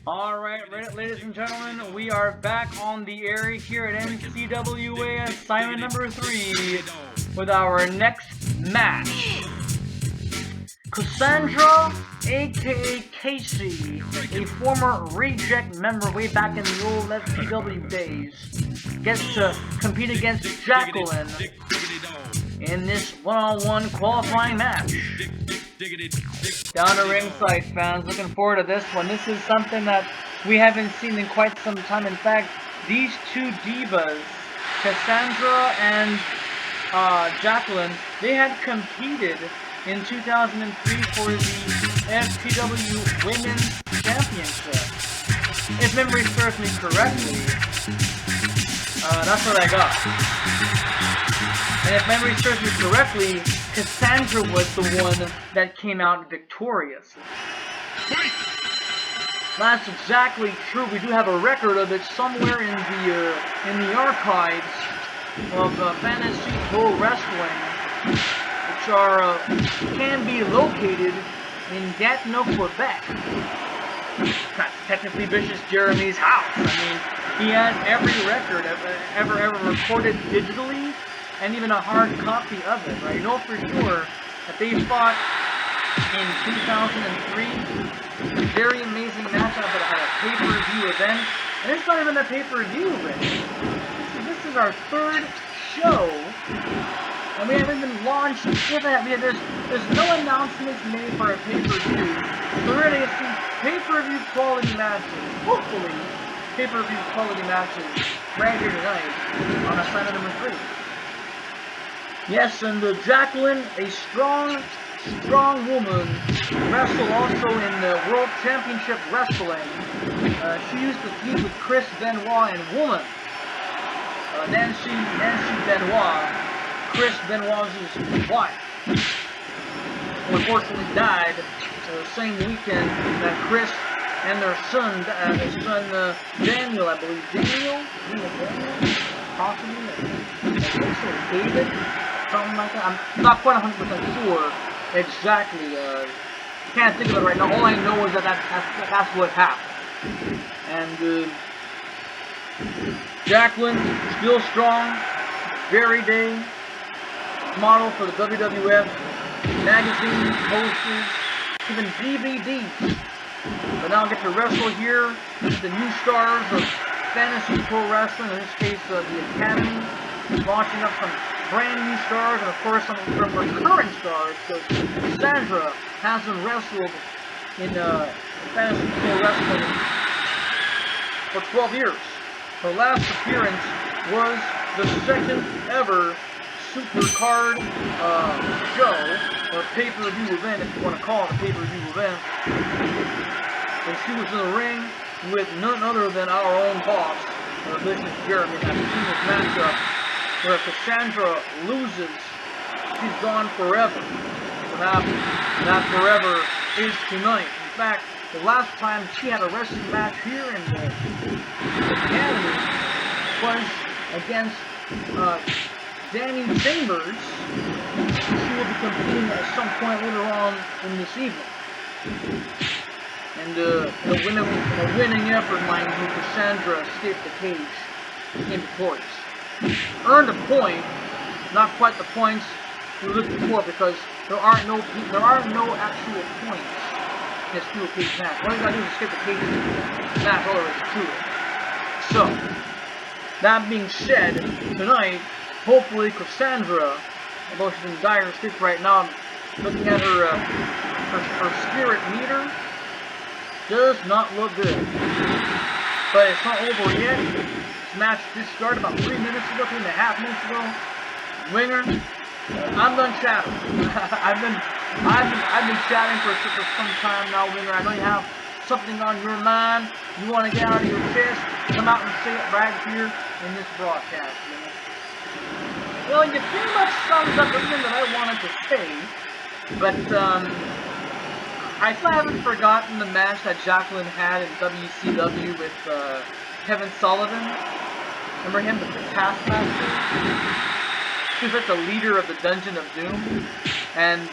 Alright, ladies and gentlemen, we are back on the air here at NCWA assignment number 3 with our next match. Cassandra, aka Casey, a former reject member way back in the old FPW days, gets to compete against Jaqueline in this one-on-one qualifying match. Down to ringside, fans, looking forward to this one. This is something that we haven't seen in quite some time. In fact, these two divas, Cassandra and Jaqueline, they had competed in 2003 for the FPW Women's Championship. If memory serves me correctly, that's what I got. And if memory serves me correctly, Cassandra was the one that came out victorious. That's exactly true. We do have a record of it somewhere in the archives of Fantasy Pro Wrestling, which can be located in Gatineau, Quebec. That's technically Vicious Jeremy's house. I mean, he has every record ever recorded digitally, and even a hard copy of it, right? You know for sure that they fought in 2003. Very amazing matchup that had a pay-per-view event. And it's not even a pay-per-view event. This is our third show. And we haven't even launched with that. There's no announcements made for a pay-per-view. So we're going to see pay-per-view quality matches. Hopefully, pay-per-view quality matches right here tonight on assignment number 3. Yes, and Jaqueline, a strong woman, wrestled also in the World Championship Wrestling. She used to feud with Chris Benoit and Woman. Nancy Benoit, Chris Benoit's wife, who unfortunately died the same weekend that Chris and their son, Daniel, I believe. Daniel? Possibly? David? Something like that. I'm not quite 100% sure exactly. Can't think of it right now. All I know is that that's what happened. And Jaqueline, still strong, very day, model for the WWF, magazines, posters, even DVDs. But now I get to wrestle here with the new stars of Fantasy Pro Wrestling, in this case the Academy, launching up some brand new stars, and of course some recurring stars, because Cassandra hasn't wrestled in Fantasy Pro Wrestling for 12 years. Her last appearance was the second ever Supercard show, or pay-per-view event, if you want to call it a pay-per-view event. And she was in the ring with none other than our own boss, Vicious Jeremy. I've seen this matchup where Cassandra loses, she's gone forever. What happened? That forever is tonight. In fact, the last time she had a wrestling match here in the Academy was against Danny Chambers. She will be competing at some point later on in this evening. And in a winning effort, mind you, Cassandra escaped the cage, became victorious. Earned a point, not quite the points we were looking for, because there are no actual points in this steel cage match. All you gotta do is escape the cage match, all there is to it. So, that being said, tonight, hopefully Cassandra, although she's in dire straits right now, looking at her spirit meter, does not look good. But it's not over yet. This match just started about 3.5 minutes ago. Winger, I'm done chatting. I've been chatting for some time now, Winger. I know you have something on your mind. You want to get out of your chest. Come out and say it right here in this broadcast, Winger. Well, you pretty much sums up everything that I wanted to say. But I still haven't forgotten the match that Jaqueline had in WCW with Kevin Sullivan. Remember him, the Taskmaster? He was like the leader of the Dungeon of Doom. And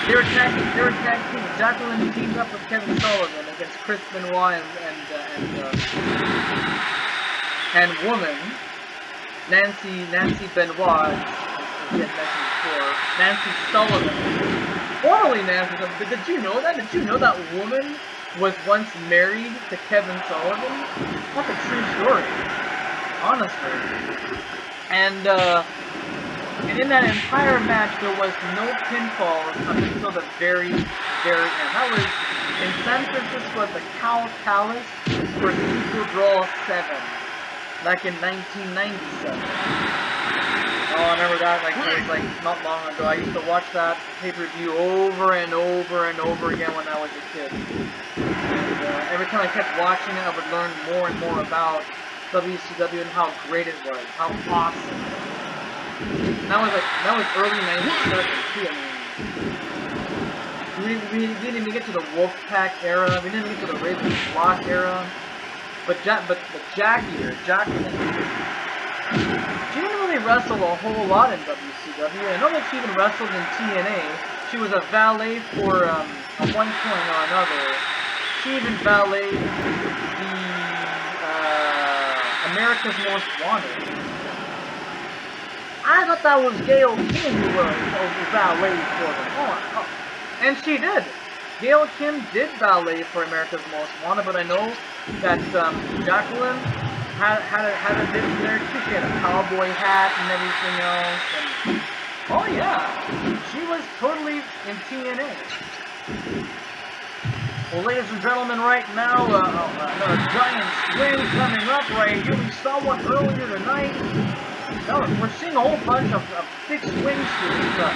They were tag team. Jaqueline teamed up with Kevin Sullivan against Chris Benoit and woman Nancy Benoit, as we had mentioned before. Nancy Sullivan, formerly Nancy Sullivan. Did you know that? Did you know that woman was once married to Kevin Sullivan? That's a true story, honestly. And in that entire match, there was no pinfalls up until the very end. That was in San Francisco at the Cal Palace for Super Brawl 7, back in 1997. Oh, I remember that, like, it was, like, not long ago. I used to watch that pay-per-view over and over and over again when I was a kid. And every time I kept watching it, I would learn more and more about WCW and how great it was, how awesome. That was early 97 too. I mean, we didn't even get to the Wolfpack era. We didn't even get to the Raven Block era. But Jaqueline, she didn't really wrestle a whole lot in WCW. I know that she even wrestled in TNA. She was a valet for at one point or another. She even valeted the America's Most Wanted. I thought that was Gail Kim who was valet for them. And she did. Gail Kim did valet for America's Most Wanted, but I know that Jaqueline had a bit there too. She had a cowboy hat and everything else. And, oh yeah, she was totally in TNA. Well, ladies and gentlemen, right now, a giant swing coming up right here. We saw one earlier tonight. We're seeing a whole bunch of big swings here.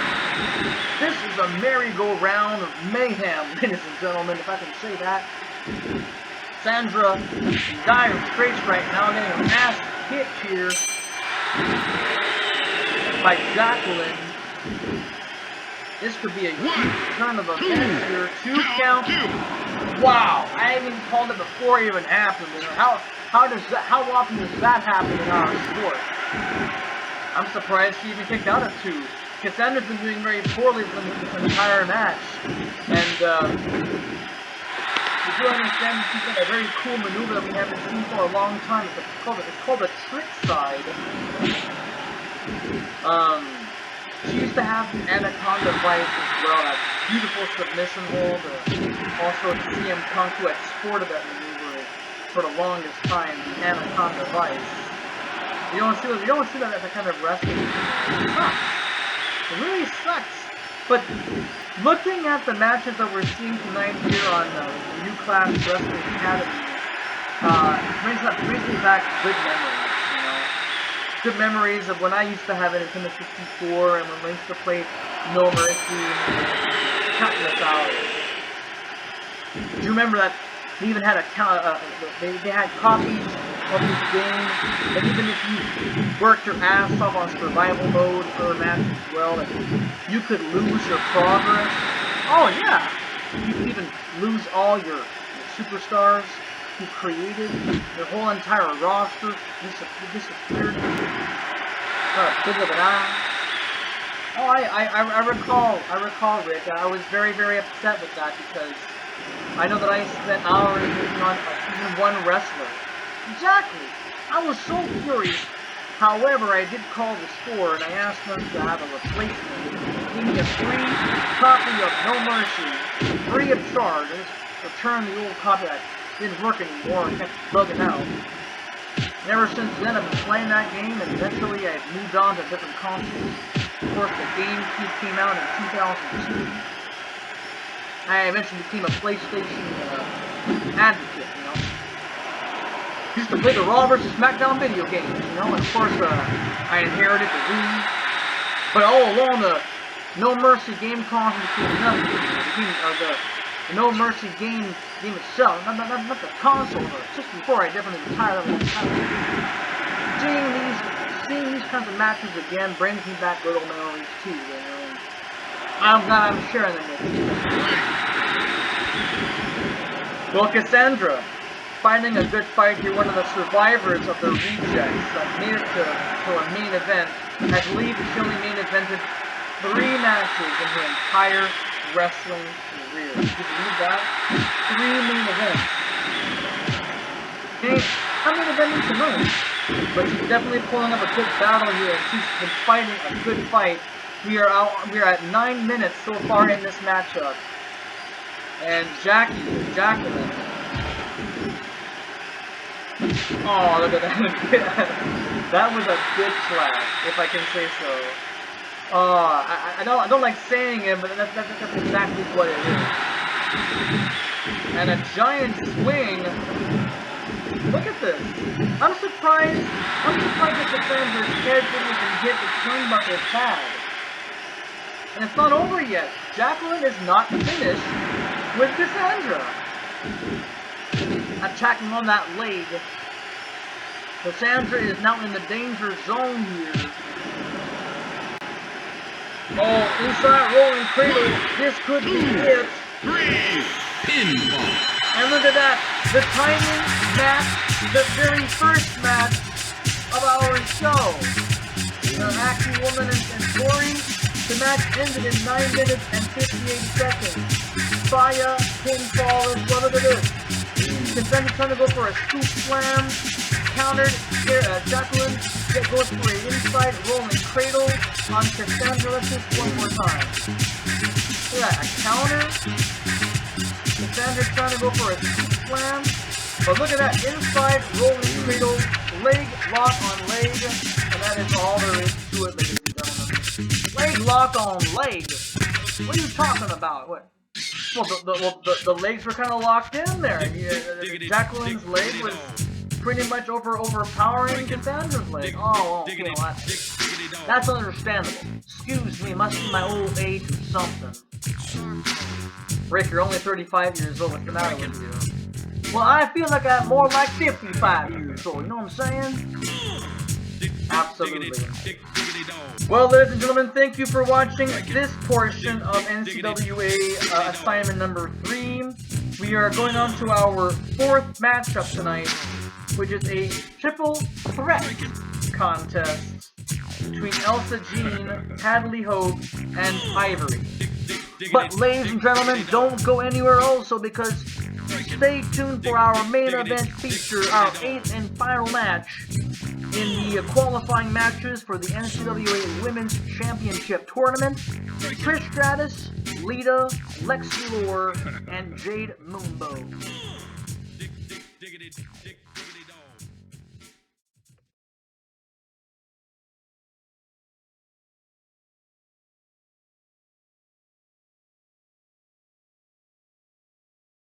This is a merry-go-round of mayhem, ladies and gentlemen, if I can say that. Cassandra in dire straits right now, getting her ass kicked here by Jaqueline. This could be a huge turn of events here. 2 count. Wow! I even called it before it even happened. How often does that happen in our sport? I'm surprised she even kicked out of 2. Cassandra's been doing very poorly this entire match. And you do understand she's got a very cool maneuver that we haven't seen for a long time. It's called a trick side. She used to have the Anaconda Vice as well, that beautiful submission hold. Also, CM Punk, who had sported that maneuver for the longest time, the Anaconda Vice. You don't see that as a kind of wrestling. It sucks. It really sucks. But looking at the matches that we're seeing tonight here on the New Class Wrestling Academy, brings me back good memories. Good memories of when I used to have a Nintendo 64 and when I used to play No Mercy and countless hours. Do you remember that they even had they had copies of these games, and even if you worked your ass off on survival mode for a match as well, that you could lose your progress. Oh yeah! You could even lose all your superstars who created their whole entire roster disappeared. Big of an eye. Oh, I recall, Rick. I was very, very upset with that because I know that I spent hours working on even one wrestler. Exactly. I was so furious. However, I did call the store and I asked them to have a replacement. They gave me a free copy of No Mercy, free of charge. I just returned the old copy that didn't work anymore and kept bugging out. And ever since then, I've been playing that game, and eventually I've moved on to different consoles. Of course, the GameCube came out in 2002. I eventually became a PlayStation advocate, Used to play the Raw vs. SmackDown video games, and of course, I inherited the Wii. But all along, the No Mercy game console became nothing. The No Mercy game itself, not the console, but just before I definitely retired a long time ago. Seeing these kinds of matches again brings me back good old memories too, I'm glad I'm sharing them with you. Well, Cassandra, finding a good fight here, one of the survivors of the rejects that made it to a main event. I believe she only main evented 3 matches in her entire wrestling career. Can you believe that? 3 main events. Okay, how many events to know? But she's definitely pulling up a good battle here. She's been fighting a good fight. We are at 9 minutes so far in this matchup. And Jaqueline. Oh, look at that. That was a good slash, if I can say so. I don't like saying it, but that's exactly what it is. And a giant swing. Look at this. I'm surprised that Cassandra's head didn't even hit the turnbuckle pad. And it's not over yet. Jaqueline is not finished with Cassandra. Attacking on that leg. Cassandra is now in the danger zone here. Oh, inside rolling cradle. This could be it. And look at that. The timing match, the very first match of our show. Acting Woman and Tori. The match ended in 9 minutes and 58 seconds. Fire, pinfall, and what look at this. Cassandra trying to go for a scoop slam. Countered. Jaqueline goes for an inside rolling cradle on Cassandra. Let's just one more time. Look at that. A counter. Cassandra trying to go for a scoop slam. But look at that. Inside rolling cradle. Leg lock on leg. And that is all there is to it, ladies and gentlemen. Leg lock on leg. What are you talking about? What? Well, the legs were kind of locked in there. Jaqueline's leg was pretty much overpowering Cassandra's leg. Oh, okay, well, that's understandable. Excuse me, must be my old age or something. Rick, you're only 35 years old. What's the matter with you? Well, I feel like I'm more like 55 years old. You know what I'm saying? Absolutely. Well, ladies and gentlemen, thank you for watching this portion of NCWA assignment number 3. We are going on to our 4th matchup tonight, which is a triple threat contest between Elsa Jean, Hadley Hope, and Ivory. But, ladies and gentlemen, don't go anywhere also, because stay tuned for our main event feature, our 8th and final match in the qualifying matches for the NCWA Women's Championship Tournament. Trish Stratus, Lita, Lexi Lore, and Jade Moonbow.